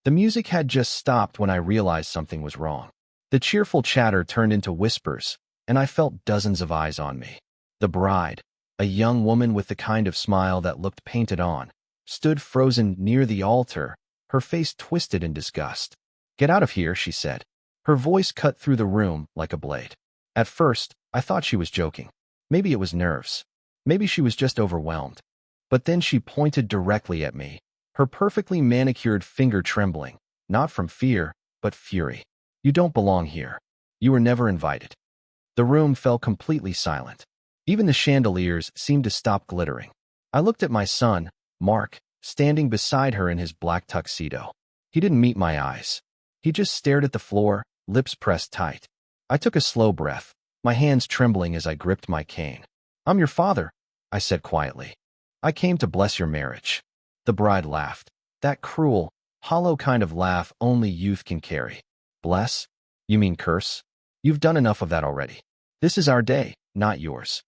The music had just stopped when I realized something was wrong. The cheerful chatter turned into whispers, and I felt dozens of eyes on me. The bride, a young woman with the kind of smile that looked painted on, stood frozen near the altar, her face twisted in disgust. "Get out of here," she said. Her voice cut through the room like a blade. At first, I thought she was joking. Maybe it was nerves. Maybe she was just overwhelmed. But then she pointed directly at me, her perfectly manicured finger trembling, not from fear, but fury. "You don't belong here. You were never invited." The room fell completely silent. Even the chandeliers seemed to stop glittering. I looked at my son, Mark, standing beside her in his black tuxedo. He didn't meet my eyes. He just stared at the floor, lips pressed tight. I took a slow breath, my hands trembling as I gripped my cane. "I'm your father," I said quietly. "I came to bless your marriage." The bride laughed, that cruel, hollow kind of laugh only youth can carry. "Bless? You mean curse? You've done enough of that already. This is our day, not yours."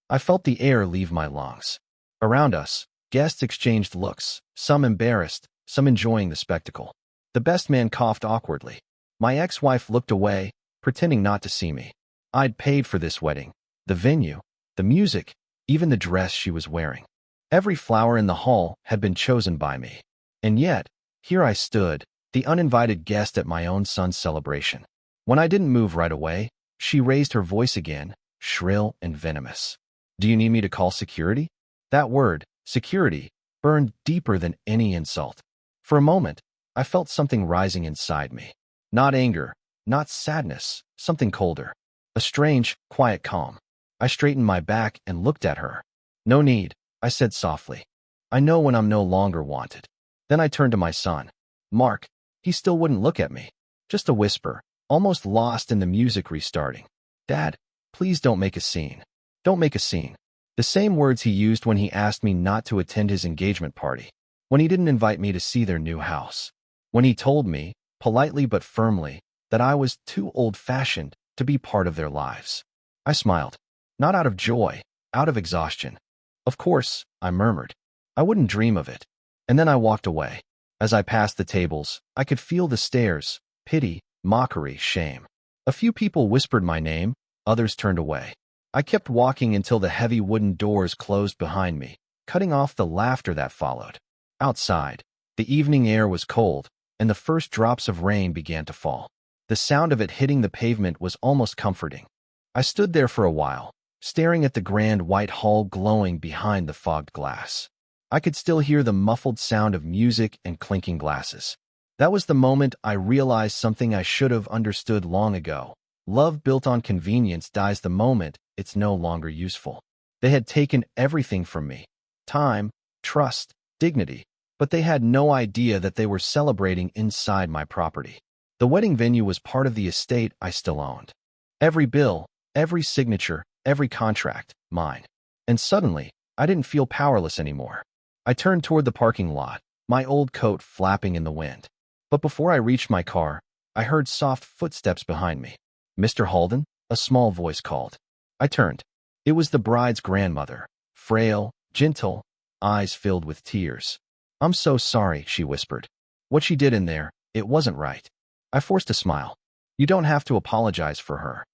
I felt the air leave my lungs. Around us, guests exchanged looks, some embarrassed, some enjoying the spectacle. The best man coughed awkwardly. My ex-wife looked away, pretending not to see me. I'd paid for this wedding. The venue, the music, even the dress she was wearing. Every flower in the hall had been chosen by me. And yet, here I stood, the uninvited guest at my own son's celebration. When I didn't move right away, she raised her voice again, shrill and venomous. "Do you need me to call security?" That word, security, burned deeper than any insult. For a moment, I felt something rising inside me. Not anger, not sadness, something colder. A strange, quiet calm. I straightened my back and looked at her. "No need," I said softly. "I know when I'm no longer wanted." Then I turned to my son. Mark, he still wouldn't look at me. Just a whisper, almost lost in the music restarting. "Dad, please don't make a scene. Don't make a scene." The same words he used when he asked me not to attend his engagement party. When he didn't invite me to see their new house. When he told me, politely but firmly, that I was too old-fashioned to be part of their lives. I smiled. Not out of joy, out of exhaustion. "Of course," I murmured. "I wouldn't dream of it." And then I walked away. As I passed the tables, I could feel the stares, pity, mockery, shame. A few people whispered my name, others turned away. I kept walking until the heavy wooden doors closed behind me, cutting off the laughter that followed. Outside, the evening air was cold, and the first drops of rain began to fall. The sound of it hitting the pavement was almost comforting. I stood there for a while, staring at the grand white hall glowing behind the fogged glass. I could still hear the muffled sound of music and clinking glasses. That was the moment I realized something I should have understood long ago. Love built on convenience dies the moment it's no longer useful. They had taken everything from me. Time, trust, dignity. But they had no idea that they were celebrating inside my property. The wedding venue was part of the estate I still owned. Every bill, every signature, every contract, mine. And suddenly, I didn't feel powerless anymore. I turned toward the parking lot, my old coat flapping in the wind. But before I reached my car, I heard soft footsteps behind me. "Mr. Halden?" a small voice called. I turned. It was the bride's grandmother, frail, gentle, eyes filled with tears. "I'm so sorry," she whispered. "What she did in there, it wasn't right." I forced a smile. "You don't have to apologize for her."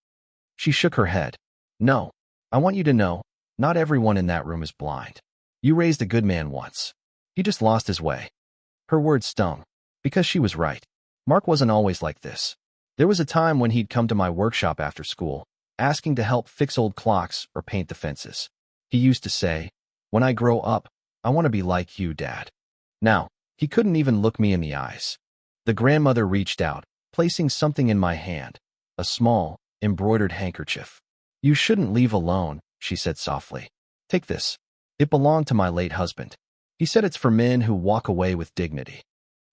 She shook her head. "No, I want you to know, not everyone in that room is blind. You raised a good man once. He just lost his way." Her words stung, because she was right. Mark wasn't always like this. There was a time when he'd come to my workshop after school, asking to help fix old clocks or paint the fences. He used to say, "When I grow up, I want to be like you, Dad." Now, he couldn't even look me in the eyes. The grandmother reached out, placing something in my hand, a small, embroidered handkerchief. "You shouldn't leave alone," she said softly. "Take this. It belonged to my late husband. He said it's for men who walk away with dignity."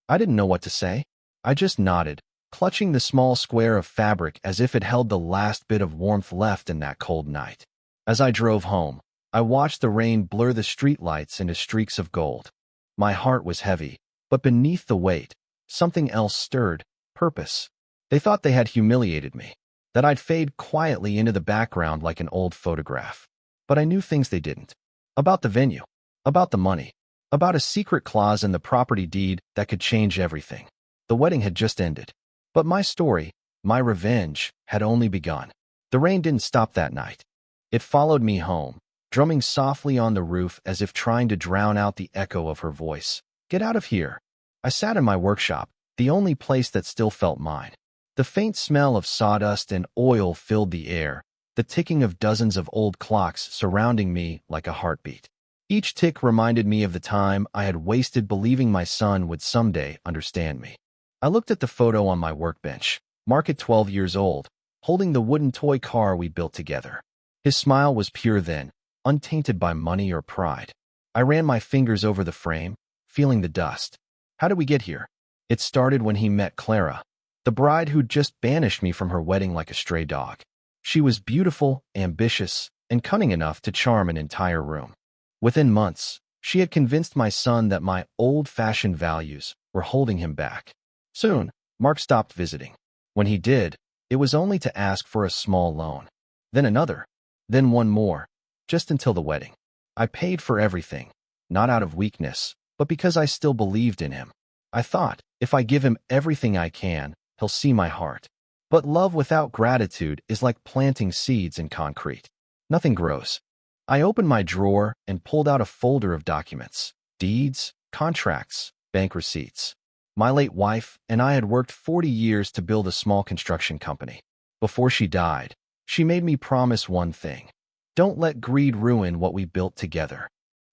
I didn't know what to say. I just nodded, clutching the small square of fabric as if it held the last bit of warmth left in that cold night. As I drove home, I watched the rain blur the streetlights into streaks of gold. My heart was heavy, but beneath the weight, something else stirred, purpose. They thought they had humiliated me, that I'd fade quietly into the background like an old photograph. But I knew things they didn't. About the venue, about the money, about a secret clause in the property deed that could change everything. The wedding had just ended. But my story, my revenge, had only begun. The rain didn't stop that night. It followed me home, drumming softly on the roof as if trying to drown out the echo of her voice. Get out of here. I sat in my workshop, the only place that still felt mine. The faint smell of sawdust and oil filled the air, the ticking of dozens of old clocks surrounding me like a heartbeat. Each tick reminded me of the time I had wasted believing my son would someday understand me. I looked at the photo on my workbench, Mark at 12 years old, holding the wooden toy car we built together. His smile was pure then, untainted by money or pride. I ran my fingers over the frame, feeling the dust. How did we get here? It started when he met Clara, the bride who'd just banished me from her wedding like a stray dog. She was beautiful, ambitious, and cunning enough to charm an entire room. Within months, she had convinced my son that my old-fashioned values were holding him back. Soon, Mark stopped visiting. When he did, it was only to ask for a small loan. Then another. Then one more. Just until the wedding. I paid for everything, not out of weakness, but because I still believed in him. I thought, if I give him everything I can, he'll see my heart. But love without gratitude is like planting seeds in concrete. Nothing grows. I opened my drawer and pulled out a folder of documents, deeds, contracts, bank receipts. My late wife and I had worked 40 years to build a small construction company. Before she died, she made me promise one thing. Don't let greed ruin what we built together.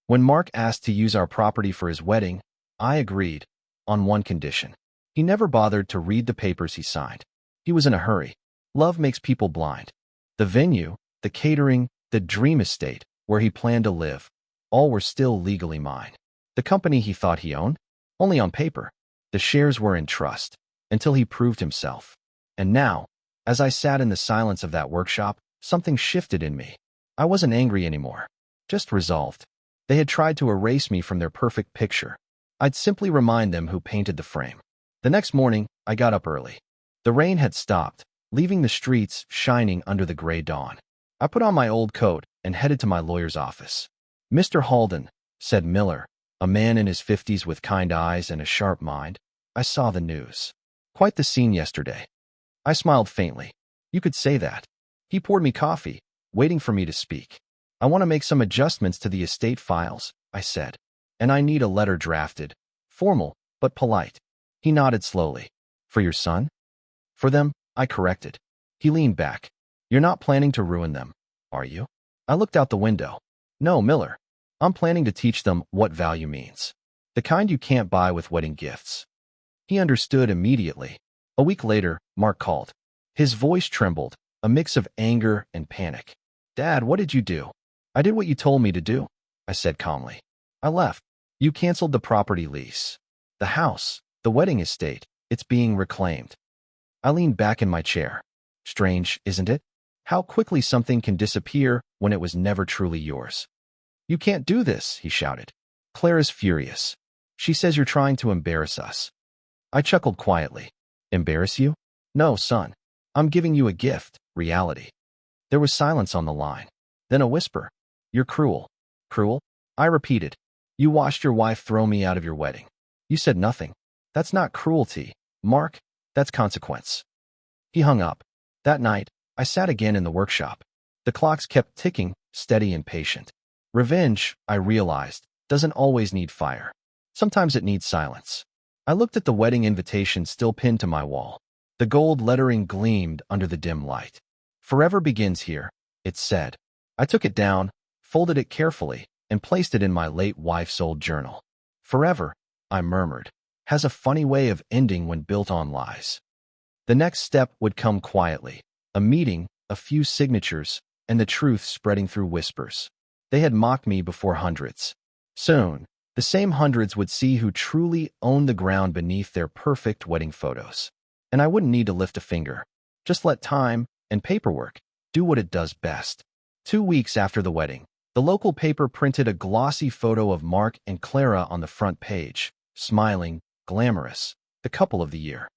When Mark asked to use our property for his wedding, I agreed, on one condition. He never bothered to read the papers he signed. He was in a hurry. Love makes people blind. The venue, the catering, the dream estate, where he planned to live, all were still legally mine. The company he thought he owned? Only on paper. The shares were in trust, until he proved himself. And now, as I sat in the silence of that workshop, something shifted in me. I wasn't angry anymore, just resolved. They had tried to erase me from their perfect picture. I'd simply remind them who painted the frame. The next morning, I got up early. The rain had stopped, leaving the streets shining under the gray dawn. I put on my old coat and headed to my lawyer's office. Mr. Halden, said Miller, a man in his 50s with kind eyes and a sharp mind. I saw the news. Quite the scene yesterday. I smiled faintly. You could say that. He poured me coffee, waiting for me to speak. I want to make some adjustments to the estate files, I said. And I need a letter drafted. Formal, but polite. He nodded slowly. For your son? For them, I corrected. He leaned back. You're not planning to ruin them, are you? I looked out the window. No, Miller. I'm planning to teach them what value means. The kind you can't buy with wedding gifts. He understood immediately. A week later, Mark called. His voice trembled, a mix of anger and panic. Dad, what did you do? I did what you told me to do, I said calmly. I left. You canceled the property lease. The house, the wedding estate, it's being reclaimed. I leaned back in my chair. Strange, isn't it? How quickly something can disappear when it was never truly yours. You can't do this, he shouted. Clara's furious. She says you're trying to embarrass us. I chuckled quietly. Embarrass you? No, son. I'm giving you a gift, reality. There was silence on the line. Then a whisper. You're cruel. Cruel? I repeated. You watched your wife throw me out of your wedding. You said nothing. That's not cruelty, Mark. That's consequence. He hung up. That night, I sat again in the workshop. The clocks kept ticking, steady and patient. Revenge, I realized, doesn't always need fire. Sometimes it needs silence. I looked at the wedding invitation still pinned to my wall. The gold lettering gleamed under the dim light. Forever begins here, it said. I took it down, folded it carefully, and placed it in my late wife's old journal. Forever, I murmured, has a funny way of ending when built on lies. The next step would come quietly. A meeting, a few signatures, and the truth spreading through whispers. They had mocked me before hundreds. Soon, the same hundreds would see who truly owned the ground beneath their perfect wedding photos. And I wouldn't need to lift a finger. Just let time and paperwork do what it does best. 2 weeks after the wedding, the local paper printed a glossy photo of Mark and Clara on the front page, smiling, glamorous, the couple of the year.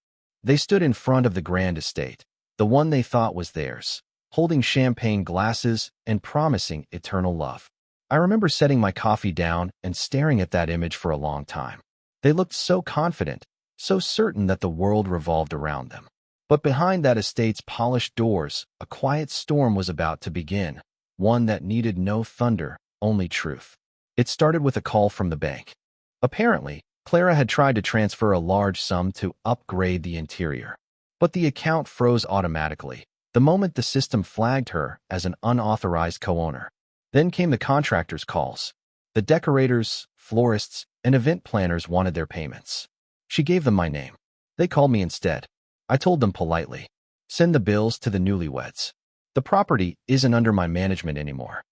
They stood in front of the grand estate, the one they thought was theirs, holding champagne glasses and promising eternal love. I remember setting my coffee down and staring at that image for a long time. They looked so confident, so certain that the world revolved around them. But behind that estate's polished doors, a quiet storm was about to begin, one that needed no thunder, only truth. It started with a call from the bank. Apparently, Clara had tried to transfer a large sum to upgrade the interior. But the account froze automatically the moment the system flagged her as an unauthorized co-owner. Then came the contractors' calls. The decorators, florists, and event planners wanted their payments. She gave them my name. They called me instead. I told them politely, "Send the bills to the newlyweds. The property isn't under my management anymore."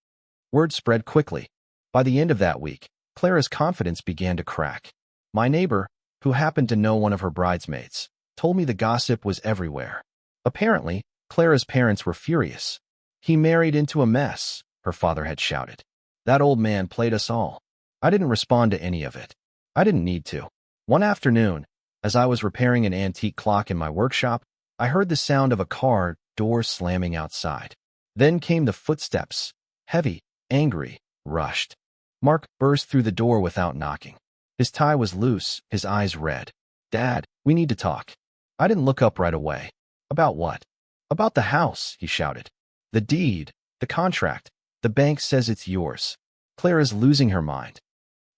Word spread quickly. By the end of that week, Clara's confidence began to crack. My neighbor, who happened to know one of her bridesmaids, told me the gossip was everywhere. Apparently, Clara's parents were furious. "He married into a mess," her father had shouted. "That old man played us all." I didn't respond to any of it. I didn't need to. One afternoon, as I was repairing an antique clock in my workshop, I heard the sound of a car door slamming outside. Then came the footsteps, heavy, angry, rushed. Mark burst through the door without knocking. His tie was loose, his eyes red. "Dad, we need to talk." I didn't look up right away. "About what?" "About the house," he shouted. "The deed, the contract. The bank says it's yours. Clara's losing her mind."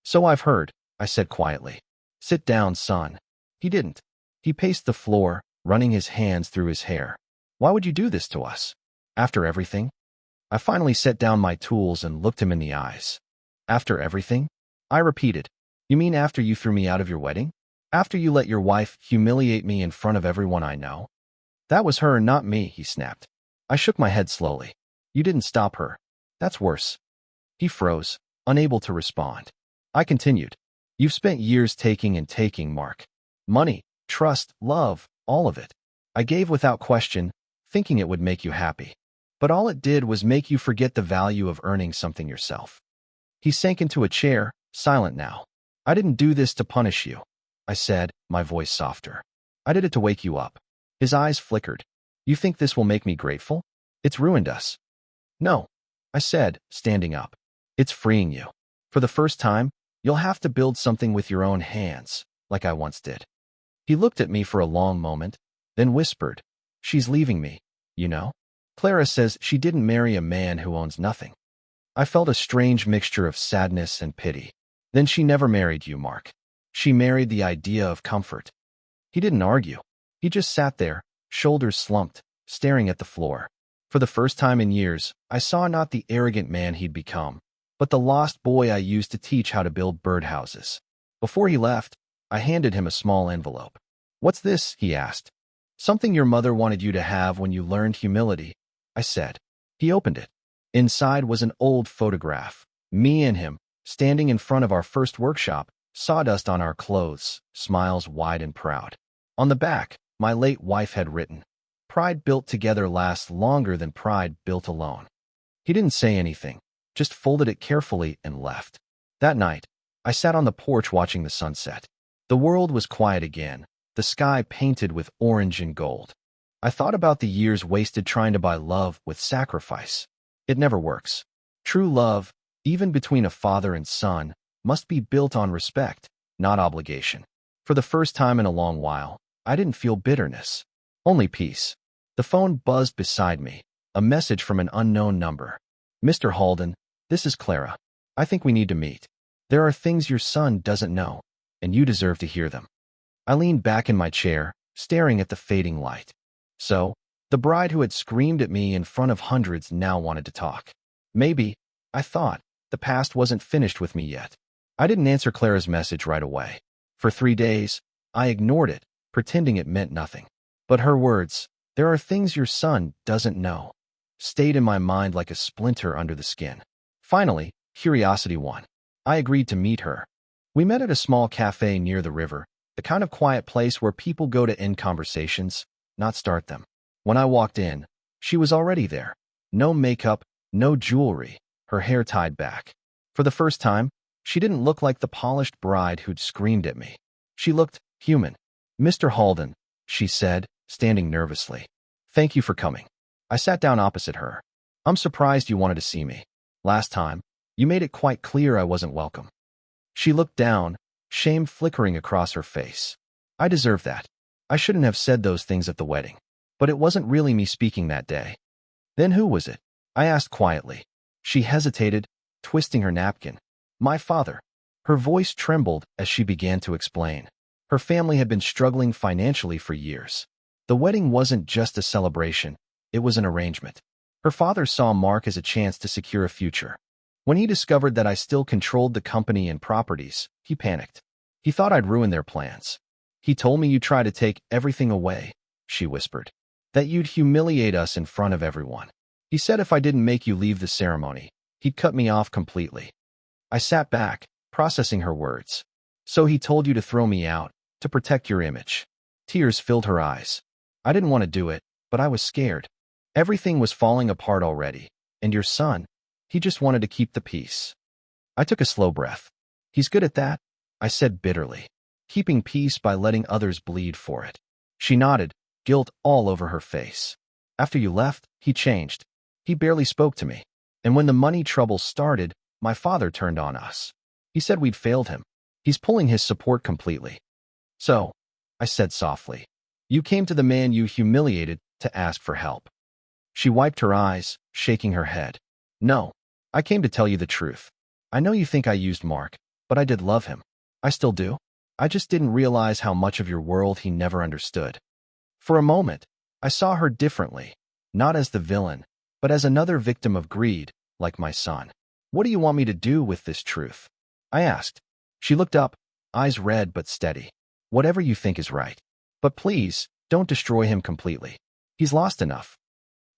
"So I've heard," I said quietly. "Sit down, son." He didn't. He paced the floor, running his hands through his hair. "Why would you do this to us? After everything?" I finally set down my tools and looked him in the eyes. "After everything?" I repeated. "You mean after you threw me out of your wedding? After you let your wife humiliate me in front of everyone I know?" "That was her, not me," he snapped. I shook my head slowly. "You didn't stop her. That's worse." He froze, unable to respond. I continued. "You've spent years taking and taking, Mark. Money, trust, love, all of it. I gave without question, thinking it would make you happy. But all it did was make you forget the value of earning something yourself." He sank into a chair, silent now. "I didn't do this to punish you," I said, my voice softer. "I did it to wake you up." His eyes flickered. "You think this will make me grateful? It's ruined us." "No," I said, standing up. "It's freeing you. For the first time, you'll have to build something with your own hands, like I once did." He looked at me for a long moment, then whispered, "She's leaving me, you know? Clara says she didn't marry a man who owns nothing." I felt a strange mixture of sadness and pity. "Then she never married you, Mark. She married the idea of comfort." He didn't argue. He just sat there, shoulders slumped, staring at the floor. For the first time in years, I saw not the arrogant man he'd become, but the lost boy I used to teach how to build birdhouses. Before he left, I handed him a small envelope. "What's this?" he asked. "Something your mother wanted you to have when you learned humility," I said. He opened it. Inside was an old photograph. Me and him, standing in front of our first workshop, sawdust on our clothes, smiles wide and proud. On the back, my late wife had written, "Pride built together lasts longer than pride built alone." He didn't say anything, just folded it carefully and left. That night, I sat on the porch watching the sunset. The world was quiet again, the sky painted with orange and gold. I thought about the years wasted trying to buy love with sacrifice. It never works. True love, even between a father and son, must be built on respect, not obligation. For the first time in a long while, I didn't feel bitterness, only peace. The phone buzzed beside me, a message from an unknown number. "Mr. Halden, this is Clara. I think we need to meet. There are things your son doesn't know, and you deserve to hear them." I leaned back in my chair, staring at the fading light. So, the bride who had screamed at me in front of hundreds now wanted to talk. Maybe, I thought, the past wasn't finished with me yet. I didn't answer Clara's message right away. For 3 days, I ignored it, pretending it meant nothing. But her words, "There are things your son doesn't know," stayed in my mind like a splinter under the skin. Finally, curiosity won. I agreed to meet her. We met at a small cafe near the river, the kind of quiet place where people go to end conversations, not start them. When I walked in, she was already there. No makeup, no jewelry, her hair tied back. For the first time, she didn't look like the polished bride who'd screamed at me. She looked human. "Mr. Halden," she said, standing nervously. "Thank you for coming." I sat down opposite her. "I'm surprised you wanted to see me. Last time, you made it quite clear I wasn't welcome." She looked down, shame flickering across her face. I deserve that. I shouldn't have said those things at the wedding. But it wasn't really me speaking that day. Then who was it? I asked quietly. She hesitated, twisting her napkin. My father. Her voice trembled as she began to explain. Her family had been struggling financially for years. The wedding wasn't just a celebration, it was an arrangement. Her father saw Mark as a chance to secure a future. When he discovered that I still controlled the company and properties, he panicked. He thought I'd ruin their plans. He told me you'd try to take everything away, she whispered. That you'd humiliate us in front of everyone. He said if I didn't make you leave the ceremony, he'd cut me off completely. I sat back, processing her words. So he told you to throw me out, to protect your image. Tears filled her eyes. I didn't want to do it, but I was scared. Everything was falling apart already, and your son, he just wanted to keep the peace. I took a slow breath. He's good at that, I said bitterly. Keeping peace by letting others bleed for it. She nodded, guilt all over her face. After you left, he changed. He barely spoke to me. And when the money trouble started, my father turned on us. He said we'd failed him. He's pulling his support completely. So, I said softly, you came to the man you humiliated to ask for help. She wiped her eyes, shaking her head. No, I came to tell you the truth. I know you think I used Mark, but I did love him. I still do. I just didn't realize how much of your world he never understood. For a moment, I saw her differently, not as the villain, but as another victim of greed, like my son. What do you want me to do with this truth? I asked. She looked up, eyes red but steady. Whatever you think is right. But please, don't destroy him completely. He's lost enough.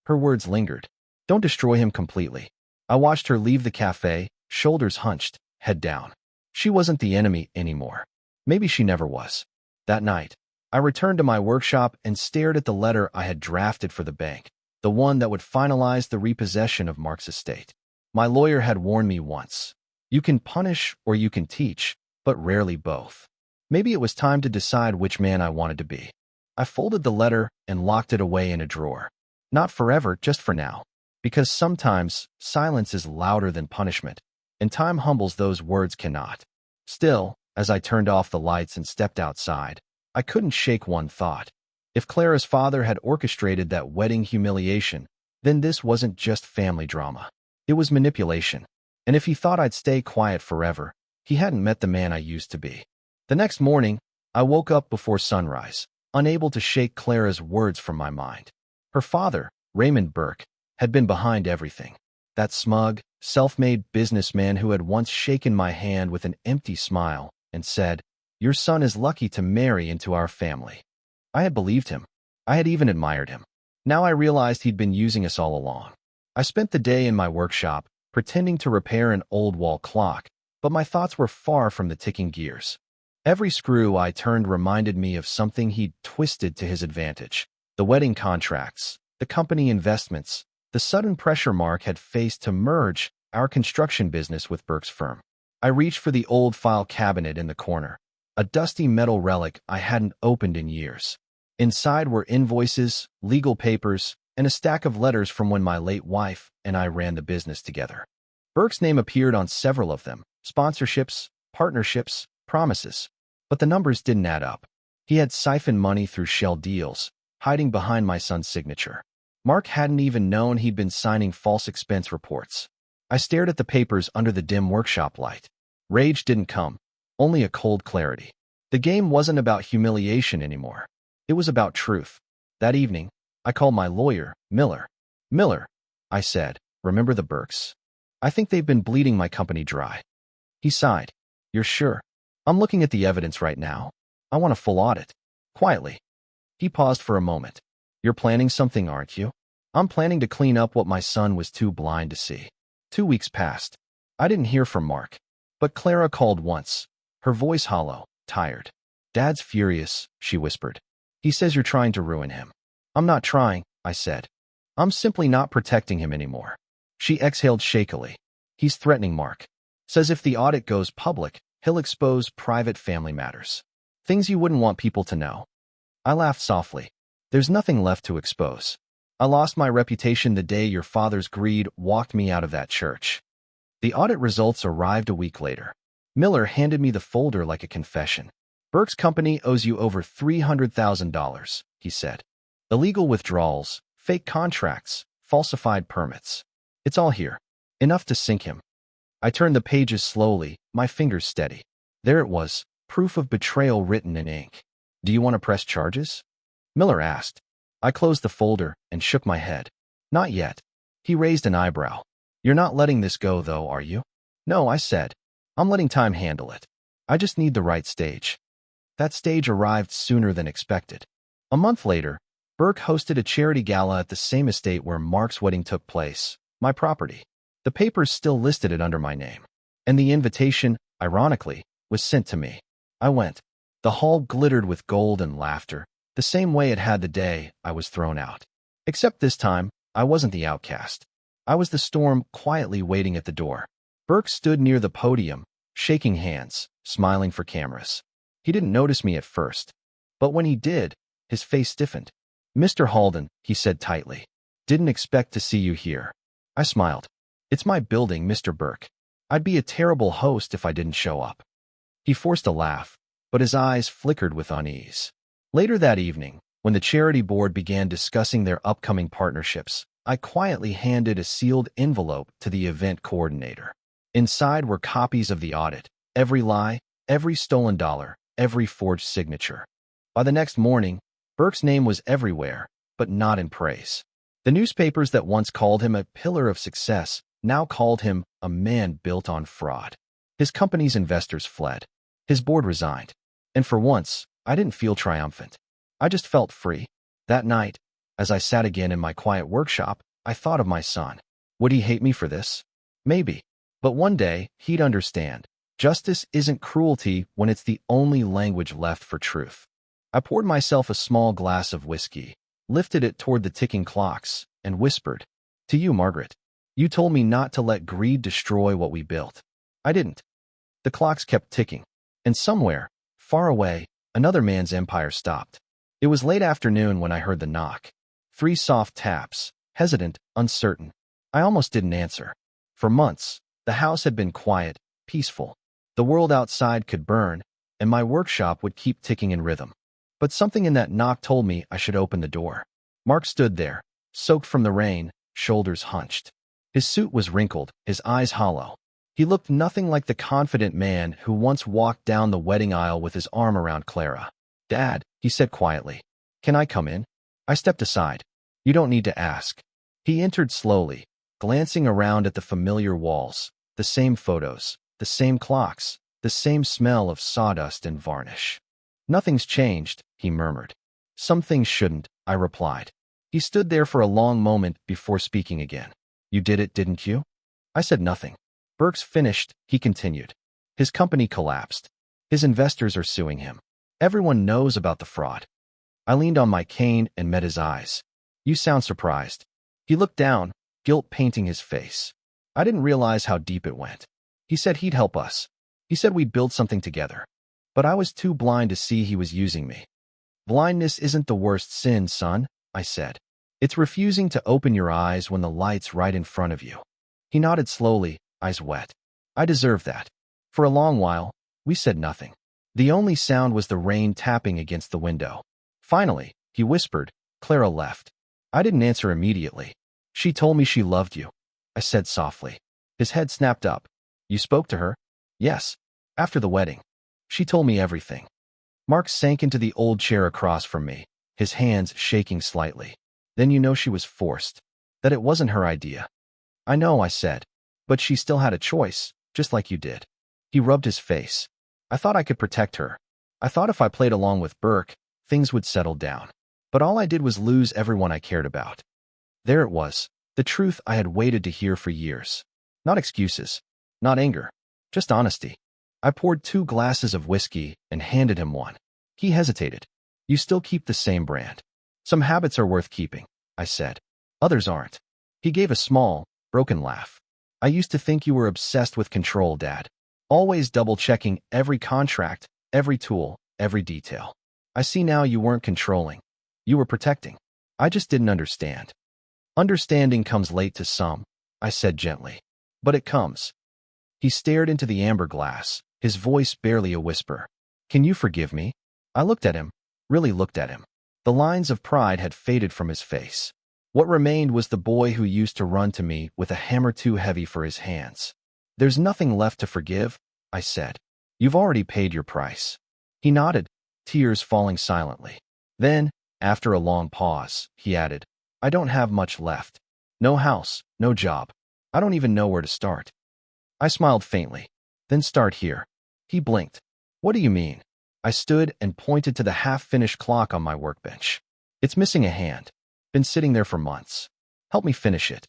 Her words lingered. Don't destroy him completely. I watched her leave the cafe, shoulders hunched, head down. She wasn't the enemy anymore. Maybe she never was. That night, I returned to my workshop and stared at the letter I had drafted for the bank, the one that would finalize the repossession of Mark's estate. My lawyer had warned me once. You can punish or you can teach, but rarely both. Maybe it was time to decide which man I wanted to be. I folded the letter and locked it away in a drawer. Not forever, just for now. Because sometimes, silence is louder than punishment, and time humbles those words cannot. Still, as I turned off the lights and stepped outside, I couldn't shake one thought. If Clara's father had orchestrated that wedding humiliation, then this wasn't just family drama. It was manipulation. And if he thought I'd stay quiet forever, he hadn't met the man I used to be. The next morning, I woke up before sunrise, unable to shake Clara's words from my mind. Her father, Raymond Burke, had been behind everything. That smug, self-made businessman who had once shaken my hand with an empty smile and said, "Your son is lucky to marry into our family." I had believed him. I had even admired him. Now I realized he'd been using us all along. I spent the day in my workshop, pretending to repair an old wall clock, but my thoughts were far from the ticking gears. Every screw I turned reminded me of something he'd twisted to his advantage. The wedding contracts, the company investments, the sudden pressure Mark had faced to merge our construction business with Burke's firm. I reached for the old file cabinet in the corner, a dusty metal relic I hadn't opened in years. Inside were invoices, legal papers, and a stack of letters from when my late wife and I ran the business together. Burke's name appeared on several of them, sponsorships, partnerships, promises. But the numbers didn't add up. He had siphoned money through shell deals, hiding behind my son's signature. Mark hadn't even known he'd been signing false expense reports. I stared at the papers under the dim workshop light. Rage didn't come, only a cold clarity. The game wasn't about humiliation anymore. It was about truth. That evening, I called my lawyer, Miller. "Miller," I said, "remember the Burkes? I think they've been bleeding my company dry." He sighed. "You're sure?" "I'm looking at the evidence right now. I want a full audit." Quietly. He paused for a moment. "You're planning something, aren't you?" "I'm planning to clean up what my son was too blind to see." 2 weeks passed. I didn't hear from Mark. But Clara called once, her voice hollow, tired. "Dad's furious," she whispered. "He says you're trying to ruin him." "I'm not trying," I said. "I'm simply not protecting him anymore." She exhaled shakily. "He's threatening Mark. Says if the audit goes public, he'll expose private family matters. Things you wouldn't want people to know." I laughed softly. "There's nothing left to expose. I lost my reputation the day your father's greed walked me out of that church." The audit results arrived a week later. Miller handed me the folder like a confession. Burke's company owes you over $300,000, he said. Illegal withdrawals, fake contracts, falsified permits. It's all here. Enough to sink him. I turned the pages slowly, my fingers steady. There it was, proof of betrayal written in ink. Do you want to press charges? Miller asked. I closed the folder and shook my head. Not yet. He raised an eyebrow. You're not letting this go, though, are you? No, I said. I'm letting time handle it. I just need the right stage. That stage arrived sooner than expected. A month later, Burke hosted a charity gala at the same estate where Mark's wedding took place, my property. The papers still listed it under my name. And the invitation, ironically, was sent to me. I went. The hall glittered with gold and laughter, the same way it had the day I was thrown out. Except this time, I wasn't the outcast. I was the storm quietly waiting at the door. Burke stood near the podium, shaking hands, smiling for cameras. He didn't notice me at first, but when he did, his face stiffened. Mr. Halden, he said tightly. Didn't expect to see you here. I smiled. It's my building, Mr. Burke. I'd be a terrible host if I didn't show up. He forced a laugh, but his eyes flickered with unease. Later that evening, when the charity board began discussing their upcoming partnerships, I quietly handed a sealed envelope to the event coordinator. Inside were copies of the audit, every lie, every stolen dollar, every forged signature. By the next morning, Burke's name was everywhere, but not in praise. The newspapers that once called him a pillar of success now called him a man built on fraud. His company's investors fled. His board resigned. And for once, I didn't feel triumphant. I just felt free. That night, as I sat again in my quiet workshop, I thought of my son. Would he hate me for this? Maybe. But one day, he'd understand. Justice isn't cruelty when it's the only language left for truth. I poured myself a small glass of whiskey, lifted it toward the ticking clocks, and whispered, To you, Margaret. You told me not to let greed destroy what we built. I didn't. The clocks kept ticking, and somewhere, far away, another man's empire stopped. It was late afternoon when I heard the knock. 3 soft taps, hesitant, uncertain. I almost didn't answer. For months, the house had been quiet, peaceful. The world outside could burn, and my workshop would keep ticking in rhythm. But something in that knock told me I should open the door. Mark stood there, soaked from the rain, shoulders hunched. His suit was wrinkled, his eyes hollow. He looked nothing like the confident man who once walked down the wedding aisle with his arm around Clara. Dad, he said quietly. Can I come in? I stepped aside. You don't need to ask. He entered slowly, glancing around at the familiar walls, the same photos, the same clocks, the same smell of sawdust and varnish. Nothing's changed, he murmured. Some things shouldn't, I replied. He stood there for a long moment before speaking again. You did it, didn't you? I said nothing. Burke's finished, he continued. His company collapsed. His investors are suing him. Everyone knows about the fraud. I leaned on my cane and met his eyes. You sound surprised. He looked down, guilt painting his face. I didn't realize how deep it went. He said he'd help us. He said we'd build something together. But I was too blind to see he was using me. Blindness isn't the worst sin, son, I said. It's refusing to open your eyes when the light's right in front of you. He nodded slowly, eyes wet. I deserve that. For a long while, we said nothing. The only sound was the rain tapping against the window. Finally, he whispered, Clara left. I didn't answer immediately. She told me she loved you, I said softly. His head snapped up. You spoke to her? Yes. After the wedding. She told me everything. Mark sank into the old chair across from me, his hands shaking slightly. Then you know she was forced. That it wasn't her idea. I know, I said. But she still had a choice, just like you did. He rubbed his face. I thought I could protect her. I thought if I played along with Burke, things would settle down. But all I did was lose everyone I cared about. There it was, the truth I had waited to hear for years. Not excuses, not anger, just honesty. I poured 2 glasses of whiskey and handed him one. He hesitated. You still keep the same brand. Some habits are worth keeping, I said. Others aren't. He gave a small, broken laugh. I used to think you were obsessed with control, Dad. Always double-checking every contract, every tool, every detail. I see now you weren't controlling. You were protecting. I just didn't understand. Understanding comes late to some, I said gently. But it comes. He stared into the amber glass, his voice barely a whisper. Can you forgive me? I looked at him, really looked at him. The lines of pride had faded from his face. What remained was the boy who used to run to me with a hammer too heavy for his hands. There's nothing left to forgive, I said. You've already paid your price. He nodded, tears falling silently. Then, after a long pause, he added, I don't have much left. No house, no job. I don't even know where to start. I smiled faintly. Then start here. He blinked. What do you mean? I stood and pointed to the half-finished clock on my workbench. It's missing a hand. Been sitting there for months. Help me finish it.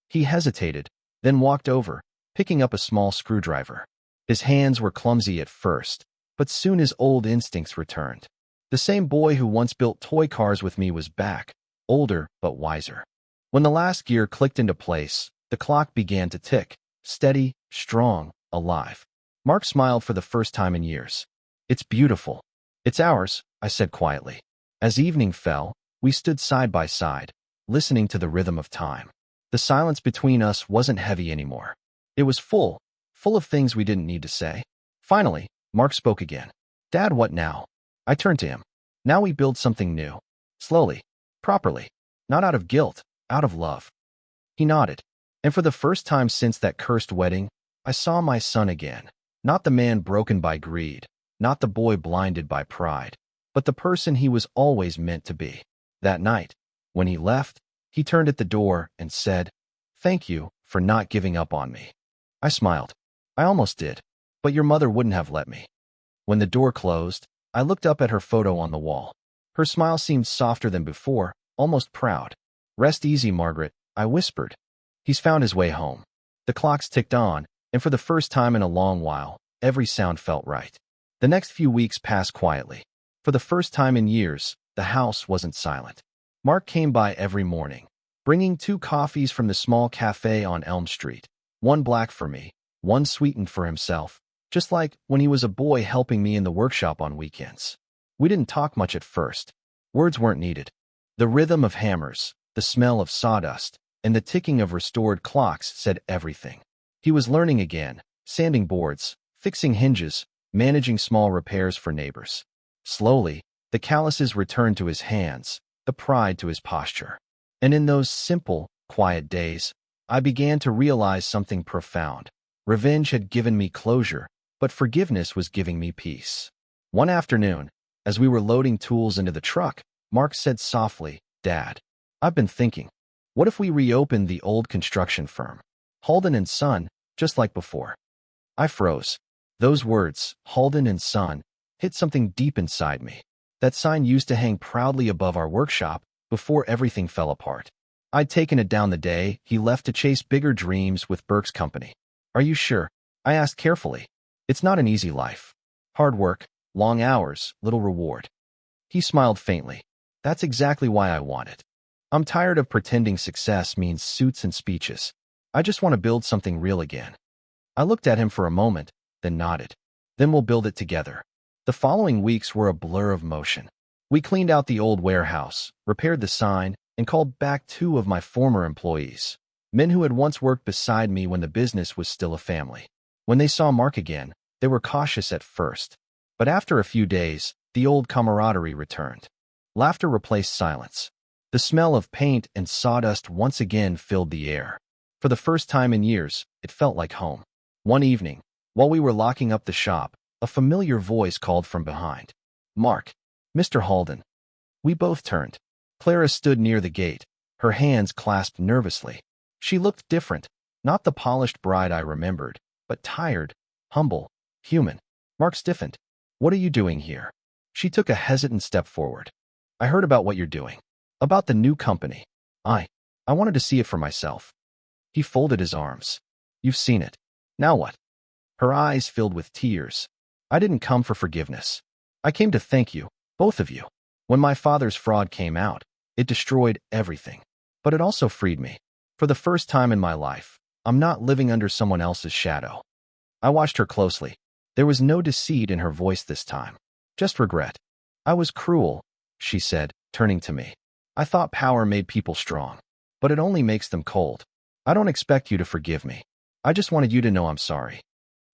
He hesitated, then walked over, picking up a small screwdriver. His hands were clumsy at first, but soon his old instincts returned. The same boy who once built toy cars with me was back, older but wiser. When the last gear clicked into place, the clock began to tick, steady, strong, alive. Mark smiled for the first time in years. It's beautiful. It's ours, I said quietly. As evening fell, we stood side by side, listening to the rhythm of time. The silence between us wasn't heavy anymore. It was full of things we didn't need to say. Finally, Mark spoke again. Dad, what now? I turned to him. Now we build something new. Slowly. Properly. Not out of guilt, out of love. He nodded. And for the first time since that cursed wedding, I saw my son again. Not the man broken by greed, not the boy blinded by pride, but the person he was always meant to be. That night, when he left, he turned at the door and said, Thank you for not giving up on me. I smiled. I almost did, but your mother wouldn't have let me. When the door closed, I looked up at her photo on the wall. Her smile seemed softer than before, almost proud. Rest easy, Margaret, I whispered. He's found his way home. The clocks ticked on, and for the first time in a long while, every sound felt right. The next few weeks passed quietly. For the first time in years, the house wasn't silent. Mark came by every morning, bringing 2 coffees from the small cafe on Elm Street, one black for me, one sweetened for himself, just like when he was a boy helping me in the workshop on weekends. We didn't talk much at first. Words weren't needed. The rhythm of hammers, the smell of sawdust, and the ticking of restored clocks said everything. He was learning again, sanding boards, fixing hinges, managing small repairs for neighbors. Slowly, the calluses returned to his hands, the pride to his posture. And in those simple, quiet days, I began to realize something profound. Revenge had given me closure, but forgiveness was giving me peace. One afternoon, as we were loading tools into the truck, Mark said softly, Dad, I've been thinking, what if we reopened the old construction firm? Halden and Son, just like before. I froze. Those words, Halden and Son, hit something deep inside me. That sign used to hang proudly above our workshop before everything fell apart. I'd taken it down the day he left to chase bigger dreams with Burke's company. Are you sure? I asked carefully. It's not an easy life. Hard work, long hours, little reward. He smiled faintly. That's exactly why I want it. I'm tired of pretending success means suits and speeches. I just want to build something real again. I looked at him for a moment, then nodded. Then we'll build it together. The following weeks were a blur of motion. We cleaned out the old warehouse, repaired the sign, and called back 2 of my former employees, men who had once worked beside me when the business was still a family. When they saw Mark again, they were cautious at first. But after a few days, the old camaraderie returned. Laughter replaced silence. The smell of paint and sawdust once again filled the air. For the first time in years, it felt like home. One evening, while we were locking up the shop, a familiar voice called from behind. Mark, Mr. Halden. We both turned. Clara stood near the gate, her hands clasped nervously. She looked different, not the polished bride I remembered, but tired, humble, human. Mark stiffened. What are you doing here? She took a hesitant step forward. I heard about what you're doing. About the new company. I wanted to see it for myself. He folded his arms. You've seen it. Now what? Her eyes filled with tears. I didn't come for forgiveness. I came to thank you, both of you. When my father's fraud came out, it destroyed everything. But it also freed me. For the first time in my life, I'm not living under someone else's shadow. I watched her closely. There was no deceit in her voice this time. Just regret. I was cruel, she said, turning to me. I thought power made people strong, but it only makes them cold. I don't expect you to forgive me. I just wanted you to know I'm sorry.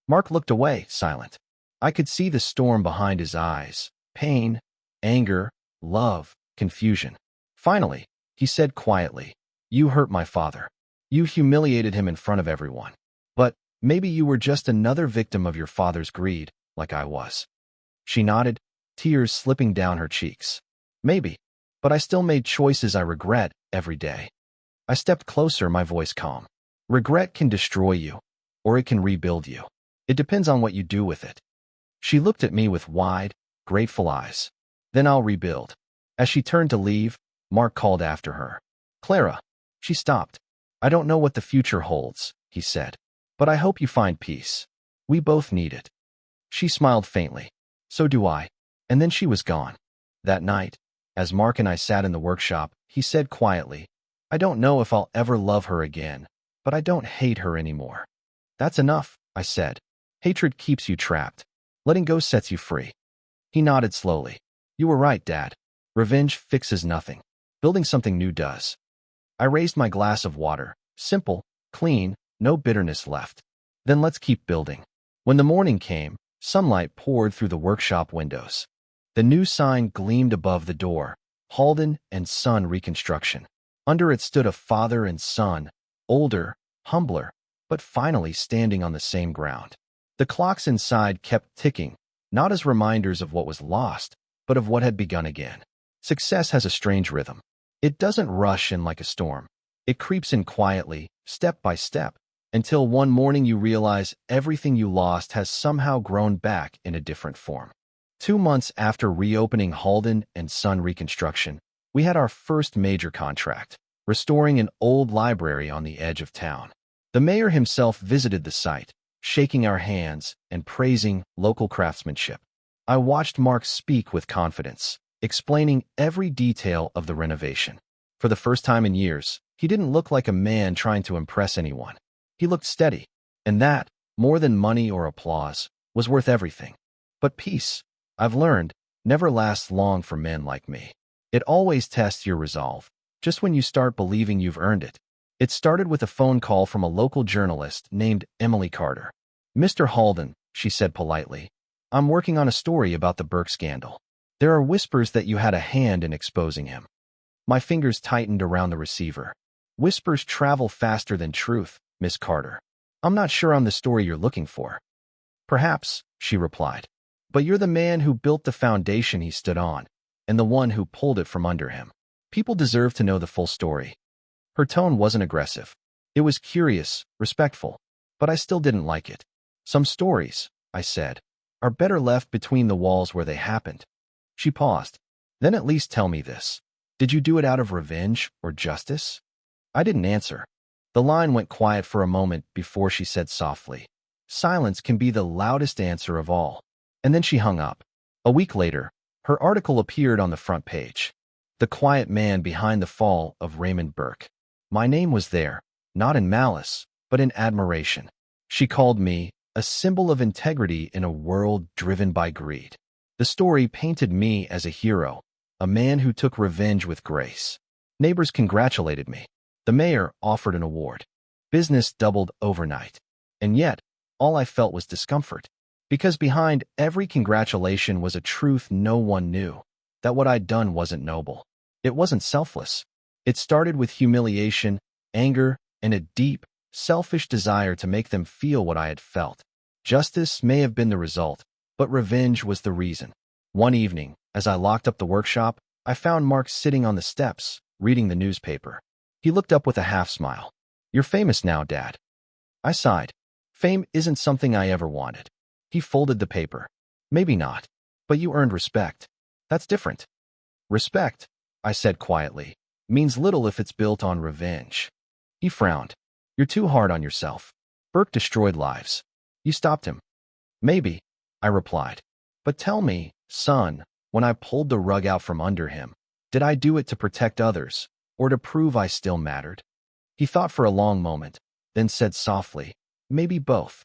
Mark looked away, silent. I could see the storm behind his eyes. Pain, anger, love, confusion. Finally, he said quietly, "You hurt my father. You humiliated him in front of everyone. But maybe you were just another victim of your father's greed, like I was." She nodded, tears slipping down her cheeks. "Maybe, but I still made choices I regret every day." I stepped closer, my voice calm. "Regret can destroy you, or it can rebuild you. It depends on what you do with it." She looked at me with wide, grateful eyes. "Then I'll rebuild." As she turned to leave, Mark called after her. "Clara." She stopped. "I don't know what the future holds," he said, "but I hope you find peace. We both need it." She smiled faintly. "So do I." And then she was gone. That night, as Mark and I sat in the workshop, he said quietly, "I don't know if I'll ever love her again, but I don't hate her anymore." "That's enough," I said. "Hatred keeps you trapped. Letting go sets you free." He nodded slowly. "You were right, Dad. Revenge fixes nothing. Building something new does." I raised my glass of water. Simple, clean, no bitterness left. "Then let's keep building." When the morning came, sunlight poured through the workshop windows. The new sign gleamed above the door, Halden and Son Reconstruction. Under it stood a father and son, older, humbler, but finally standing on the same ground. The clocks inside kept ticking, not as reminders of what was lost, but of what had begun again. Success has a strange rhythm. It doesn't rush in like a storm. It creeps in quietly, step by step, until one morning you realize everything you lost has somehow grown back in a different form. 2 months after reopening Halden and Son Reconstruction, we had our first major contract, restoring an old library on the edge of town. The mayor himself visited the site, shaking our hands and praising local craftsmanship. I watched Mark speak with confidence, explaining every detail of the renovation. For the first time in years, he didn't look like a man trying to impress anyone. He looked steady, and that, more than money or applause, was worth everything. But peace, I've learned, never lasts long for men like me. It always tests your resolve, just when you start believing you've earned it. It started with a phone call from a local journalist named Emily Carter. "Mr. Halden," she said politely, "I'm working on a story about the Burke scandal. There are whispers that you had a hand in exposing him." My fingers tightened around the receiver. "Whispers travel faster than truth, Miss Carter. I'm not sure I'm the story you're looking for." "Perhaps," she replied. "But you're the man who built the foundation he stood on, and the one who pulled it from under him. People deserve to know the full story." Her tone wasn't aggressive. It was curious, respectful, but I still didn't like it. "Some stories," I said, "are better left between the walls where they happened." She paused. "Then at least tell me this. Did you do it out of revenge or justice?" I didn't answer. The line went quiet for a moment before she said softly, "Silence can be the loudest answer of all." And then she hung up. A week later, her article appeared on the front page. "The quiet man behind the fall of Raymond Burke." My name was there, not in malice, but in admiration. She called me a symbol of integrity in a world driven by greed. The story painted me as a hero, a man who took revenge with grace. Neighbors congratulated me. The mayor offered an award. Business doubled overnight. And yet, all I felt was discomfort. Because behind every congratulation was a truth no one knew, that what I'd done wasn't noble. It wasn't selfless. It started with humiliation, anger, and a deep, selfish desire to make them feel what I had felt. Justice may have been the result, but revenge was the reason. One evening, as I locked up the workshop, I found Mark sitting on the steps, reading the newspaper. He looked up with a half-smile. "You're famous now, Dad." I sighed. "Fame isn't something I ever wanted." He folded the paper. "Maybe not, but you earned respect. That's different." "Respect," I said quietly, "means little if it's built on revenge." He frowned. "You're too hard on yourself. Burke destroyed lives. You stopped him." "Maybe," I replied. "But tell me, son, when I pulled the rug out from under him, did I do it to protect others, or to prove I still mattered?" He thought for a long moment, then said softly, "Maybe both."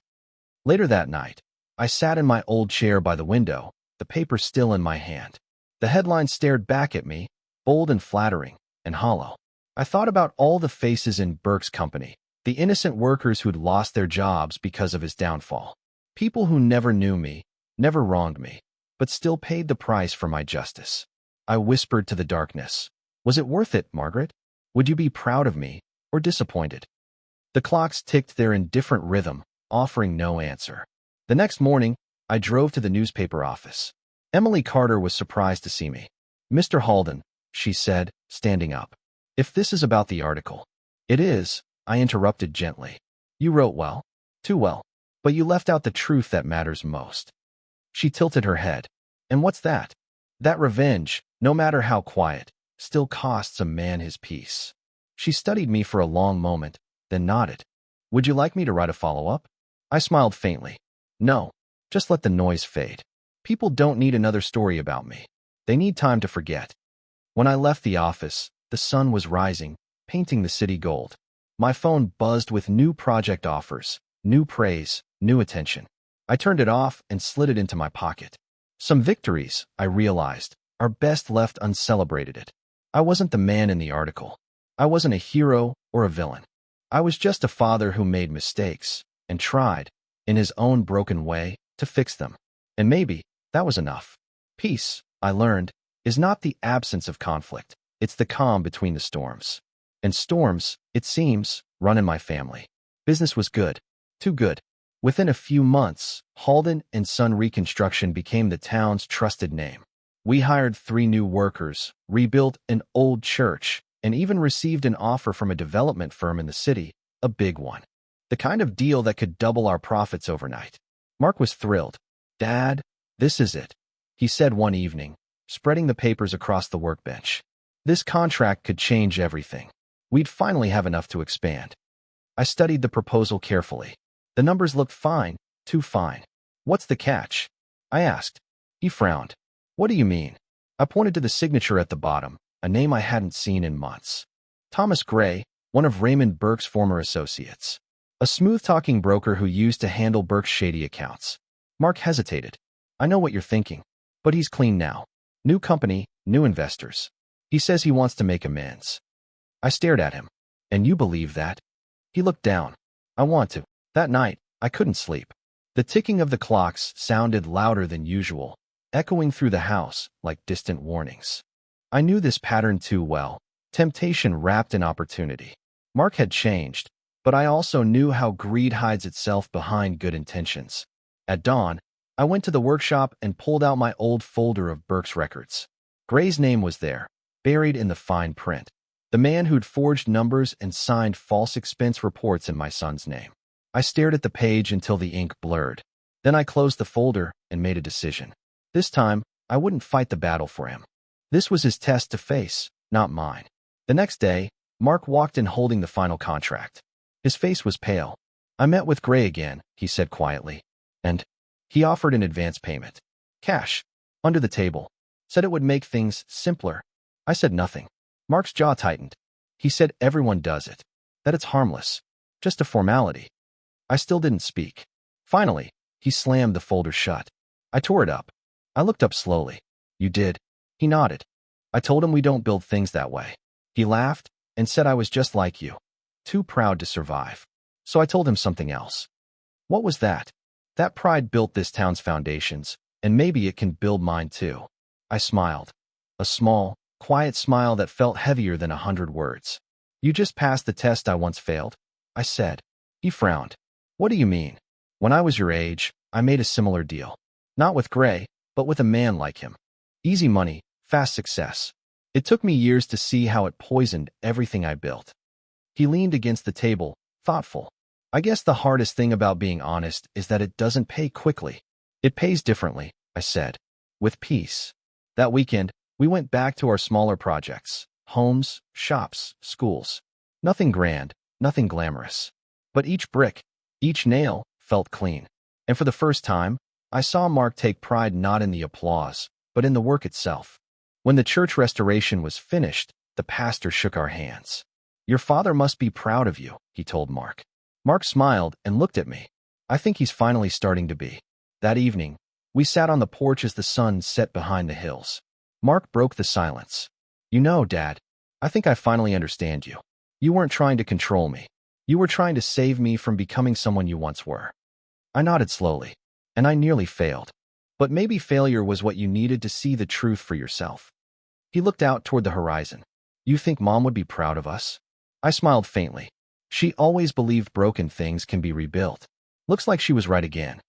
Later that night, I sat in my old chair by the window, the paper still in my hand. The headline stared back at me, bold and flattering, and hollow. I thought about all the faces in Burke's company, the innocent workers who'd lost their jobs because of his downfall. People who never knew me, never wronged me, but still paid the price for my justice. I whispered to the darkness, "Was it worth it, Margaret? Would you be proud of me or disappointed?" The clocks ticked their indifferent rhythm, offering no answer. The next morning, I drove to the newspaper office. Emily Carter was surprised to see me. "Mr. Halden," she said, standing up. "If this is about the article—" "It is," I interrupted gently. "You wrote well. Too well. But you left out the truth that matters most." She tilted her head. "And what's that?" "That revenge, no matter how quiet, still costs a man his peace." She studied me for a long moment, then nodded. "Would you like me to write a follow-up?" I smiled faintly. "No, just let the noise fade. People don't need another story about me. They need time to forget." When I left the office, the sun was rising, painting the city gold. My phone buzzed with new project offers, new praise, new attention. I turned it off and slid it into my pocket. Some victories, I realized, are best left uncelebrated. I wasn't the man in the article. I wasn't a hero or a villain. I was just a father who made mistakes and tried, in his own broken way, to fix them. And maybe that was enough. Peace, I learned, is not the absence of conflict. It's the calm between the storms. And storms, it seems, run in my family. Business was good. Too good. Within a few months, Halden and Son Reconstruction became the town's trusted name. We hired 3 new workers, rebuilt an old church, and even received an offer from a development firm in the city, a big one. The kind of deal that could double our profits overnight. Mark was thrilled. "Dad, this is it," he said one evening, spreading the papers across the workbench. "This contract could change everything. We'd finally have enough to expand." I studied the proposal carefully. The numbers looked fine, too fine. "What's the catch?" I asked. He frowned. "What do you mean?" I pointed to the signature at the bottom, a name I hadn't seen in months. Thomas Gray, one of Raymond Burke's former associates. A smooth-talking broker who used to handle Burke's shady accounts. Mark hesitated. "I know what you're thinking, but he's clean now. New company, new investors. He says he wants to make amends." I stared at him. "And you believe that?" He looked down. "I want to." That night, I couldn't sleep. The ticking of the clocks sounded louder than usual, echoing through the house like distant warnings. I knew this pattern too well. Temptation wrapped in opportunity. Mark had changed, but I also knew how greed hides itself behind good intentions. At dawn, I went to the workshop and pulled out my old folder of Burke's records. Gray's name was there, buried in the fine print. The man who'd forged numbers and signed false expense reports in my son's name. I stared at the page until the ink blurred. Then I closed the folder and made a decision. This time, I wouldn't fight the battle for him. This was his test to face, not mine. The next day, Mark walked in holding the final contract. His face was pale. "I met with Gray again," he said quietly. "And he offered an advance payment. Cash. Under the table. Said it would make things simpler." I said nothing. Mark's jaw tightened. He said everyone does it. That it's harmless. Just a formality. I still didn't speak. Finally, he slammed the folder shut. I tore it up. I looked up slowly. "You did?" He nodded. "I told him we don't build things that way." He laughed and said I was just like you. Too proud to survive. So I told him something else. "What was that?" "That pride built this town's foundations, and maybe it can build mine too." I smiled. A small, quiet smile that felt heavier than 100 words. "You just passed the test I once failed," I said. He frowned. "What do you mean?" "When I was your age, I made a similar deal. Not with Gray, but with a man like him. Easy money, fast success. It took me years to see how it poisoned everything I built." He leaned against the table, thoughtful. "I guess the hardest thing about being honest is that it doesn't pay quickly." "It pays differently," I said. "With peace." That weekend, we went back to our smaller projects. Homes, shops, schools. Nothing grand, nothing glamorous. But each brick, each nail, felt clean. And for the first time, I saw Mark take pride not in the applause, but in the work itself. When the church restoration was finished, the pastor shook our hands. "Your father must be proud of you," he told Mark. Mark smiled and looked at me. "I think he's finally starting to be." That evening, we sat on the porch as the sun set behind the hills. Mark broke the silence. "You know, Dad, I think I finally understand you. You weren't trying to control me. You were trying to save me from becoming someone you once were." I nodded slowly. "And I nearly failed." But maybe failure was what you needed to see the truth for yourself. He looked out toward the horizon. You think Mom would be proud of us? I smiled faintly. She always believed broken things can be rebuilt. Looks like she was right again.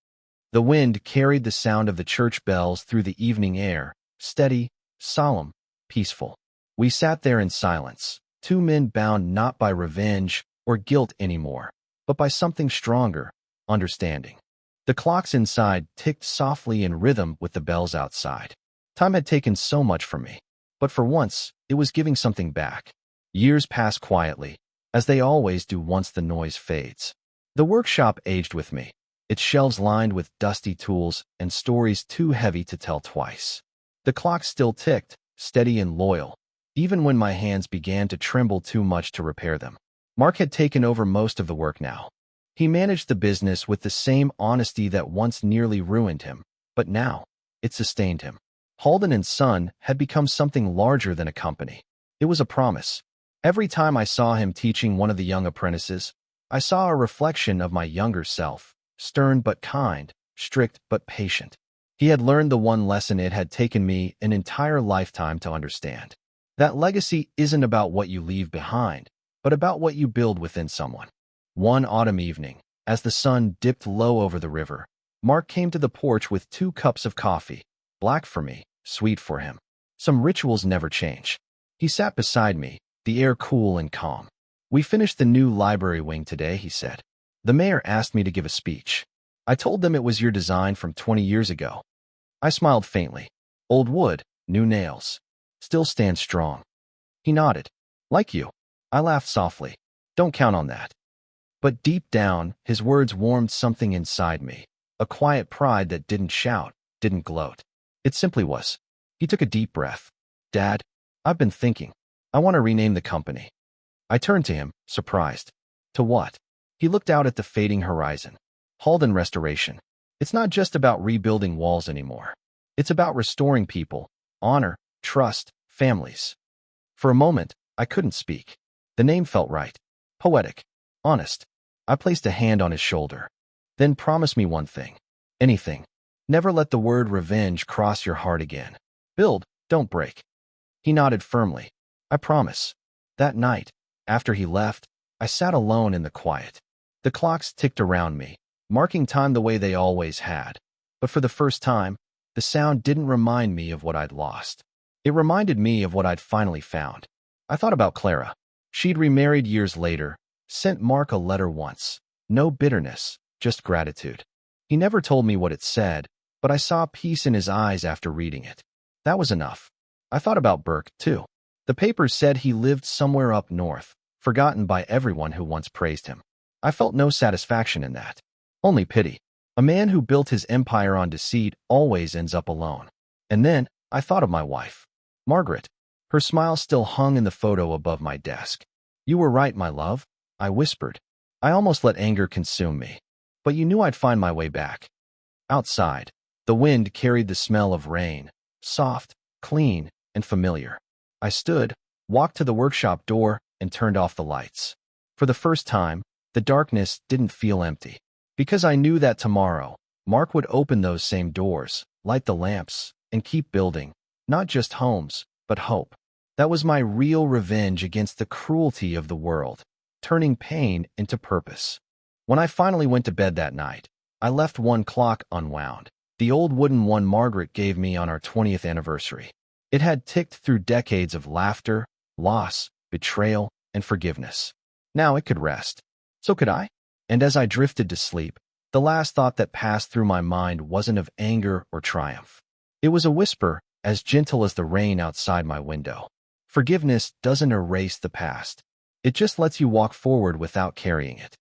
The wind carried the sound of the church bells through the evening air, steady, solemn, peaceful. We sat there in silence, two men bound not by revenge or guilt anymore, but by something stronger, understanding. The clocks inside ticked softly in rhythm with the bells outside. Time had taken so much from me, but for once, it was giving something back. Years passed quietly, as they always do once the noise fades. The workshop aged with me, its shelves lined with dusty tools and stories too heavy to tell twice. The clock still ticked, steady and loyal, even when my hands began to tremble too much to repair them. Mark had taken over most of the work now. He managed the business with the same honesty that once nearly ruined him, but now, it sustained him. Halden and Son had become something larger than a company. It was a promise. Every time I saw him teaching one of the young apprentices, I saw a reflection of my younger self, stern but kind, strict but patient. He had learned the one lesson it had taken me an entire lifetime to understand. That legacy isn't about what you leave behind, but about what you build within someone. One autumn evening, as the sun dipped low over the river, Mark came to the porch with 2 cups of coffee, black for me, sweet for him. Some rituals never change. He sat beside me, the air cool and calm. We finished the new library wing today, he said. The mayor asked me to give a speech. I told them it was your design from 20 years ago. I smiled faintly. Old wood, new nails. Still stands strong. He nodded. Like you. I laughed softly. Don't count on that. But deep down, his words warmed something inside me. A quiet pride that didn't shout, didn't gloat. It simply was. He took a deep breath. Dad, I've been thinking. I want to rename the company. I turned to him, surprised. To what? He looked out at the fading horizon. Halden Restoration. It's not just about rebuilding walls anymore. It's about restoring people, honor, trust, families. For a moment, I couldn't speak. The name felt right. Poetic. Honest. I placed a hand on his shoulder. Then promise me one thing. Anything. Never let the word revenge cross your heart again. Build, don't break. He nodded firmly. I promise. That night, after he left, I sat alone in the quiet. The clocks ticked around me, marking time the way they always had. But for the first time, the sound didn't remind me of what I'd lost. It reminded me of what I'd finally found. I thought about Clara. She'd remarried years later, sent Mark a letter once. No bitterness, just gratitude. He never told me what it said, but I saw peace in his eyes after reading it. That was enough. I thought about Burke, too. The papers said he lived somewhere up north, forgotten by everyone who once praised him. I felt no satisfaction in that. Only pity. A man who built his empire on deceit always ends up alone. And then, I thought of my wife. Margaret. Her smile still hung in the photo above my desk. You were right, my love, I whispered. I almost let anger consume me. But you knew I'd find my way back. Outside, the wind carried the smell of rain, soft, clean, and familiar. I stood, walked to the workshop door, and turned off the lights. For the first time, the darkness didn't feel empty. Because I knew that tomorrow, Mark would open those same doors, light the lamps, and keep building, not just homes, but hope. That was my real revenge against the cruelty of the world, turning pain into purpose. When I finally went to bed that night, I left one clock unwound, the old wooden one Margaret gave me on our 20th anniversary. It had ticked through decades of laughter, loss, betrayal, and forgiveness. Now it could rest. So could I. And as I drifted to sleep, the last thought that passed through my mind wasn't of anger or triumph. It was a whisper, as gentle as the rain outside my window. Forgiveness doesn't erase the past. It just lets you walk forward without carrying it.